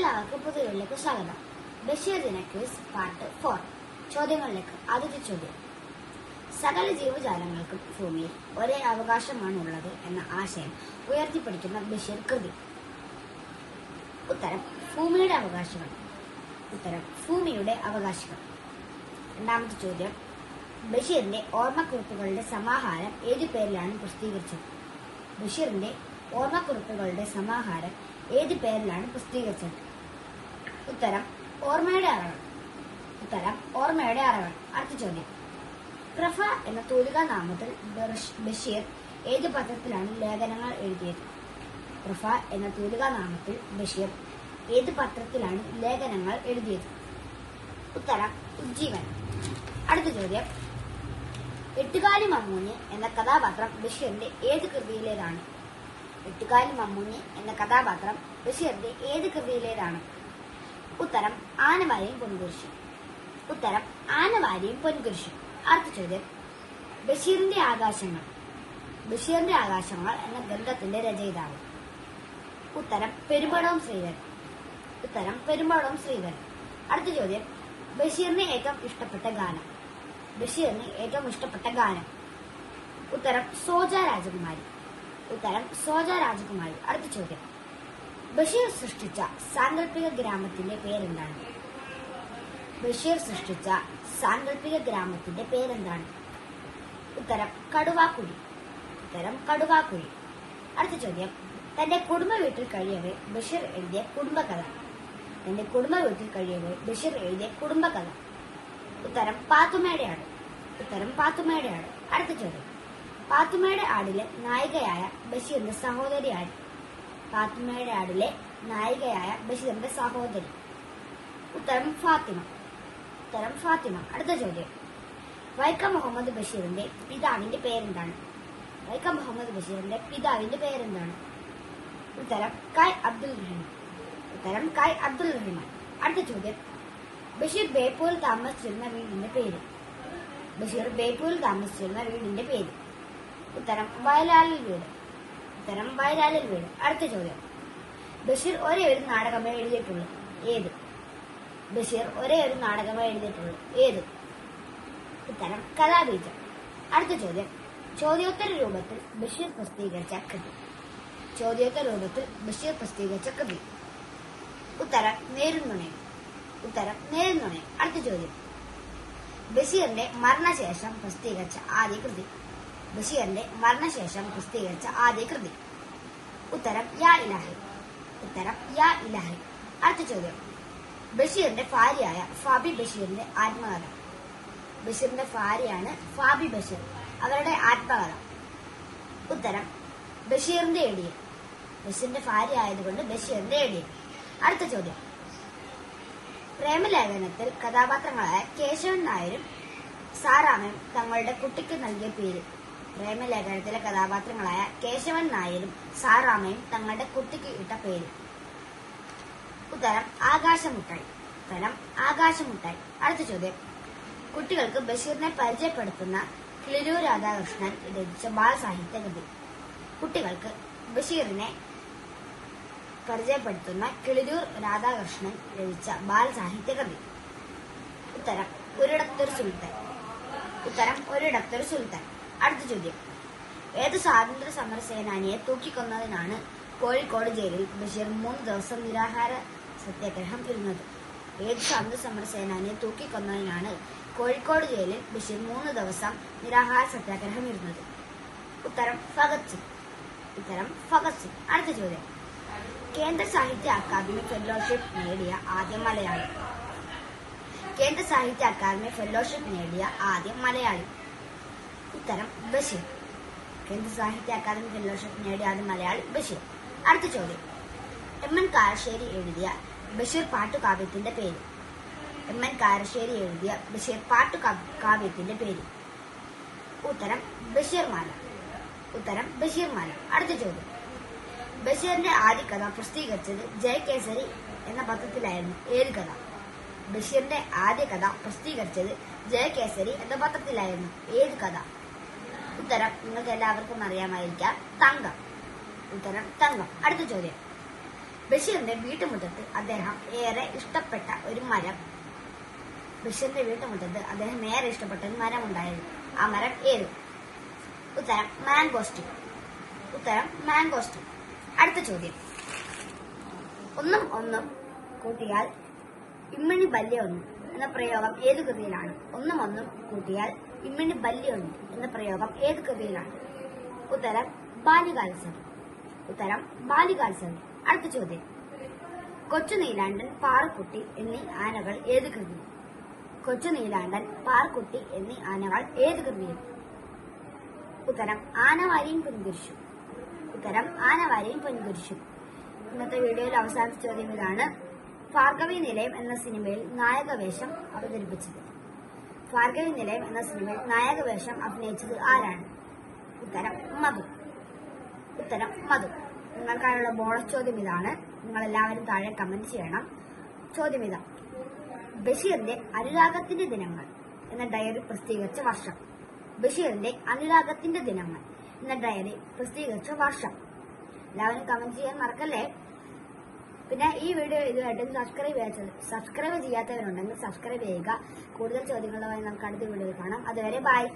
എല്ലാവർക്കും പുതിയതിലേക്ക് സ്വാഗതം. ബഷീർ ദിന ക്വിസ് പാർട്ട് 4. ചോദ്യങ്ങളിലേക്ക്. ആദ്യത്തെ ചോദ്യം: സകല ജീവജാലങ്ങൾക്കും ഭൂമിയിൽ ഒരേ അവകാശമാണുള്ളത് എന്ന ആശയം ഉയർത്തിപ്പിടിക്കുന്ന ബഷീർ കൃതി. ഉത്തരം: ഭൂമിയുടെ അവകാശികൾ. ഉത്തരം: ഭൂമിയുടെ അവകാശികൾ. രണ്ടാമത്തെ ചോദ്യം: ബഷീറിന്റെ ഓർമ്മക്കുറിപ്പുകളുടെ സമാഹാരം ഏതു പേരിലാണ് പ്രസിദ്ധീകരിച്ചത്? ബഷീറിന്റെ ഓർമ്മക്കുറിപ്പുകളുടെ സമാഹാരം ഏത് പേരിലാണ് പ്രസിദ്ധീകരിച്ചത്? ഉത്തരം: ഓർമ്മയുടെ അറകൾ. ഉത്തരം: ഓർമ്മയുടെ അറകൾ. അടുത്ത ചോദ്യം: പ്രഭ എന്ന തൂലികാ നാമത്തിൽ ബഷീർ ഏത് പത്രത്തിലാണ് ലേഖനങ്ങൾ എഴുതിയത്? പ്രഭ എന്ന തൂലികാ നാമത്തിൽ ബഷീർ ഏത് പത്രത്തിലാണ് ലേഖനങ്ങൾ എഴുതിയത്? ഉത്തരം: ഉജ്ജീവൻ. അടുത്ത ചോദ്യം: എട്ടുകാലി മമ്മൂഞ്ഞ് എന്ന കഥാപാത്രം ബഷീറിന്റെ ഏത് കൃതിയിലേതാണ്? എട്ടുകാലി മമ്മൂഞ്ഞ് എന്ന കഥാപാത്രം ബഷീറിന്റെ ഏത് കൃതിയിലേതാണ്? ഉത്തരം: ആനവാരിയും പൊൻകുരിശും. ഉത്തരം: ആനവാരിയും പൊൻകുരിശും. അടുത്ത ചോദ്യം: ബഷീറിന്റെ ആകാശങ്ങൾ. ബഷീറിന്റെ ആകാശങ്ങൾ എന്ന ഗ്രന്ഥത്തിന്റെ രചയിതാവ്? ഉത്തരം: പെരുമ്പടവം ശ്രീധരൻ. ഉത്തരം: പെരുമ്പടവം ശ്രീധരൻ. അടുത്ത ചോദ്യം: ബഷീറിന് ഏറ്റവും ഇഷ്ടപ്പെട്ട ഗാനം. ബഷീറിന് ഏറ്റവും ഇഷ്ടപ്പെട്ട ഗാനം? ഉത്തരം: സോജ രാജകുമാരി. ഉത്തരം: സോജ രാജകുമാരി. അടുത്ത ചോദ്യം: ബഷീർ സൃഷ്ടിച്ച സാങ്കല്പിക ഗ്രാമത്തിന്റെ പേരെന്താണ്? ബഷീർ സൃഷ്ടിച്ച സാങ്കല്പിക ഗ്രാമത്തിന്റെ പേരെന്താണ്? ഉത്തരം: കടുവാക്കുഴി. ഉത്തരം: കടുവാക്കുഴി. അടുത്ത ചോദ്യം: തന്റെ കുടുംബ വീട്ടിൽ കഴിയവേ ബഷീർ എഴുതിയ കുടുംബകഥ. തന്റെ കുടുംബ വീട്ടിൽ കഴിയവേ ബഷീർ എഴുതിയ കുടുംബകഥ? ഉത്തരം: പാത്തുമ്മയുടെ ആട്. ഉത്തരം: പാത്തുമ്മയുടെ ആട്. അടുത്ത ചോദ്യം: പാത്തുമ്മയുടെ ആടിലെ നായികയായ ബഷീറിന്റെ സഹോദരി ആര്? പാത്തുമ്മയുടെ ആടിലെ നായികയായ ബഷീറിന്റെ സഹോദരി? ഉത്തരം: ഫാത്തിമ. ഉത്തരം: ഫാത്തിമ. അടുത്ത ചോദ്യം: വൈക്കം മുഹമ്മദ് ബഷീറിന്റെ പിതാവിന്റെ പേരെന്താണ്? വൈക്കം മുഹമ്മദ് ബഷീറിന്റെ പിതാവിന്റെ പേരെന്താണ്? ഉത്തരം: കൈ അബ്ദുൽ റഹ്മാൻ. ഉത്തരം: കൈ അബ്ദുൽ റഹ്മാൻ. അടുത്ത ചോദ്യം: ബഷീർ ബേപ്പൂരിൽ താമസിച്ചിരുന്ന വീടിന്റെ പേര്? ബഷീർ ബേപ്പൂരിൽ താമസിച്ചിരുന്ന വീടിന്റെ പേര്? ഉത്തരം: വയലാലിൽ വീട്. ഉത്തരം: വയലാലിൽ വീട്. അടുത്ത ചോദ്യം: ബഷീർ ഒരേ ഒരു നാടകമേ എഴുതിയിട്ടുള്ളൂ. ഏത്? ബഷീർ ഒരേ ഒരു നാടകമേ എഴുതിയിട്ടുള്ളൂ. ഏത്? ഉത്തരം: കലാബീജം. അടുത്ത ചോദ്യം: ചോദ്യോത്തര രൂപത്തിൽ ബഷീർ പ്രസിദ്ധീകരിച്ച കൃതി. ചോദ്യോത്തര രൂപത്തിൽ ബഷീർ പ്രസിദ്ധീകരിച്ച കൃതി? ഉത്തരം: നേരുന്നുണയം. ഉത്തരം: നേരുന്നുണയം. അടുത്ത ചോദ്യം: ബഷീറിന്റെ മരണശേഷം പ്രസിദ്ധീകരിച്ച ആദ്യ കൃതി. ബഷീറിന്റെ മരണശേഷം പ്രസിദ്ധീകരിച്ച ആദ്യ കൃതി? ഉത്തരം: യാ ഇലാഹി. ഉത്തരം: യാ ഇലാഹി. അടുത്ത ചോദ്യം: ബഷീറിന്റെ ഭാര്യയായ ഫാബി ബഷീറിന്റെ ആത്മകഥ. ബഷീറിന്റെ ഭാര്യയാണ് ഫാബി ബഷീർ. അവരുടെ ആത്മകഥ? ഉത്തരം: ബഷീറിന്റെ എടിയൻ. ബഷീറിന്റെ ഭാര്യ ആയതുകൊണ്ട് ബഷീറിന്റെ എടിയൻ. അടുത്ത ചോദ്യം: പ്രേമലേഖനത്തിൽ കഥാപാത്രങ്ങളായ കേശവൻ നായരും സാറാമയും തങ്ങളുടെ കുട്ടിക്ക് നൽകിയ പേര്. പ്രേമലേഖനത്തിലെ കഥാപാത്രങ്ങളായ കേശവൻ നായരും സാറാമയും തങ്ങളുടെ കുട്ടിക്ക് ഇട്ട പേര്? ഉത്തരം: ആകാശമുട്ടായി. ഉത്തരം: ആകാശമുട്ടായി. അടുത്ത ചോദ്യം: കുട്ടികൾക്ക് ബഷീറിനെ പരിചയപ്പെടുത്തുന്ന കിളിരൂർ രാധാകൃഷ്ണൻ രചിച്ച ബാലസാഹിത്യ കൃതി. കുട്ടികൾക്ക് ബഷീറിനെ പരിചയപ്പെടുത്തുന്ന കിളിരൂർ രാധാകൃഷ്ണൻ രചിച്ച ബാലസാഹിത്യ കൃതി? ഉത്തരം: ഒരിടത്തൊരു സുൽത്താൻ. ഉത്തരം: ഒരിടത്തൊരു സുൽത്താൻ. അടുത്ത ചോദ്യം: ഏത് സ്വാതന്ത്ര്യ സമര സേനാനിയെ തൂക്കിക്കൊന്നതിനാണ് കോഴിക്കോട് ജയിലിൽ ബഷീർ 3 ദിവസം നിരാഹാര സത്യാഗ്രഹം ഇരുന്നത്? ഏത് സ്വാതന്ത്ര്യ സമര സേനാനിയെ തൂക്കിക്കൊന്നതിനാണ് കോഴിക്കോട് ജയിലിൽ ബഷീർ 3 ദിവസം നിരാഹാര സത്യാഗ്രഹം ഇരുന്നത്? ഉത്തരം: ഭഗത് സിംഗ്. ഉത്തരം: ഭഗത് സിംഗ്. അടുത്ത ചോദ്യം: കേന്ദ്ര സാഹിത്യ അക്കാദമി ഫെലോഷിപ്പ് നേടിയ ആദ്യ മലയാളി. കേന്ദ്ര സാഹിത്യ അക്കാദമി ഫെലോഷിപ്പ് നേടിയ ആദ്യ മലയാളി? ഉത്തരം: ബഷീർ. കേന്ദ്ര സാഹിത്യ അക്കാദമി ഫെലോഷിപ്പ് നേടിയ ആദ്യ മലയാളി ബഷീർ. അടുത്ത ചോദ്യം: എം.എൻ. കാരശ്ശേരി എഴുതിയ ബഷീർ പാട്ടുകാവ്യത്തിന്റെ പേര്. എം.എൻ. കാരശ്ശേരി എഴുതിയ ബഷീർ പാട്ടുകാവ്യത്തിന്റെ പേര്? ഉത്തരം: ബഷീർമാല. ഉത്തരം: ബഷീർമാല. അടുത്ത ചോദ്യം: ബഷീറിന്റെ ആദ്യ കഥ പ്രസിദ്ധീകരിച്ചത് ജയകേസരി എന്ന പത്രത്തിലായിരുന്നു. ഏത് കഥ? ബഷീറിന്റെ ആദ്യ കഥ പ്രസിദ്ധീകരിച്ചത് ജയകേസരി എന്ന പത്രത്തിലായിരുന്നു. ഏത് കഥ? ഉത്തരം നിങ്ങൾക്ക് എല്ലാവർക്കും അറിയാമായിരിക്കാം: തങ്കം. ഉത്തരം: തങ്കം. അടുത്ത ചോദ്യം: ബഷീറിന്റെ വീട്ടുമുറ്റത്ത് അദ്ദേഹം ഏറെ ഇഷ്ടപ്പെട്ട ഒരു മരം ബഷീറിന്റെ വീട്ടുമുറ്റത്ത് അദ്ദേഹം ഏറെ ഇഷ്ടപ്പെട്ട ഒരു മരം ഉണ്ടായിരുന്നു. ആ മരം ഏത്? ഉത്തരം മാംഗോസ്റ്റിൻ. ഉത്തരം മാംഗോസ്റ്റിൻ. അടുത്ത ചോദ്യം. ഒന്നും ഒന്നും കൂട്ടിയാൽ ഇമ്മിണി ബല്യ ഒന്ന് എന്ന പ്രയോഗം ഏത് കൃതിയിലാണ്? ഒന്നും ഒന്നും കൂട്ടിയാൽ ഇമ്മിണി ബല്യ ഒന്ന് എന്ന പ്രയോഗം ഏത് കൃതിയിലാണ്? ഉത്തരം ബാലികാത്സവം. ഉത്തരം ബാലികാത്സവം. അടുത്ത ചോദ്യം. കൊച്ചു നീലാണ്ടൻ, പാറുക്കുട്ടി എന്നീ ആനകൾ ഏത് കൃതിയിൽ? കൊച്ചു നീലാണ്ടൻ, പാറുക്കുട്ടി എന്നീ ആനകൾ ഏത് കൃതിയിൽ? ഉത്തരം ആനവാരിയും പൊൻകുരിശും. ഉത്തരം ആനവാരിയും പൊൻകുരിശും. ഇന്നത്തെ വീഡിയോയിൽ അവസാനത്തെ ചോദ്യം ഇതാണ്. ഭാർഗവി നിലയം എന്ന സിനിമയിൽ നായകവേഷം അവതരിപ്പിച്ചത്? ഭാർഗവി നിലയം എന്ന സിനിമയിൽ നായകവേഷം അഭിനയിച്ചത് ആരാണ്? ഉത്തരം മധു. ഉത്തരം മധു. നിങ്ങൾക്കായുള്ള ബോണസ് ചോദ്യം ഇതാണ്. നിങ്ങൾ എല്ലാവരും താഴെ കമന്റ് ചെയ്യണം. ചോദ്യം ഇതാ. ബഷീറിന്റെ അനുരാഗത്തിന്റെ ദിനങ്ങൾ എന്ന ഡയറി പ്രസിദ്ധീകരിച്ച വർഷം? ബഷീറിന്റെ അനുരാഗത്തിന്റെ ദിനങ്ങൾ എന്ന ഡയറി പ്രസിദ്ധീകരിച്ച വർഷം? എല്ലാവരും കമന്റ് ചെയ്യാൻ മറക്കല്ലേ. പിന്നെ ഈ വീഡിയോ ഇതുമായിട്ട് സബ്സ്ക്രൈബ് ചെയ്യാത്തവരുണ്ടെങ്കിൽ സബ്സ്ക്രൈബ് ചെയ്യുക. കൂടുതൽ ചോദ്യങ്ങളുമായി നമുക്ക് അടുത്ത വീഡിയോയിൽ കാണാം. അതുവരെ ബൈ.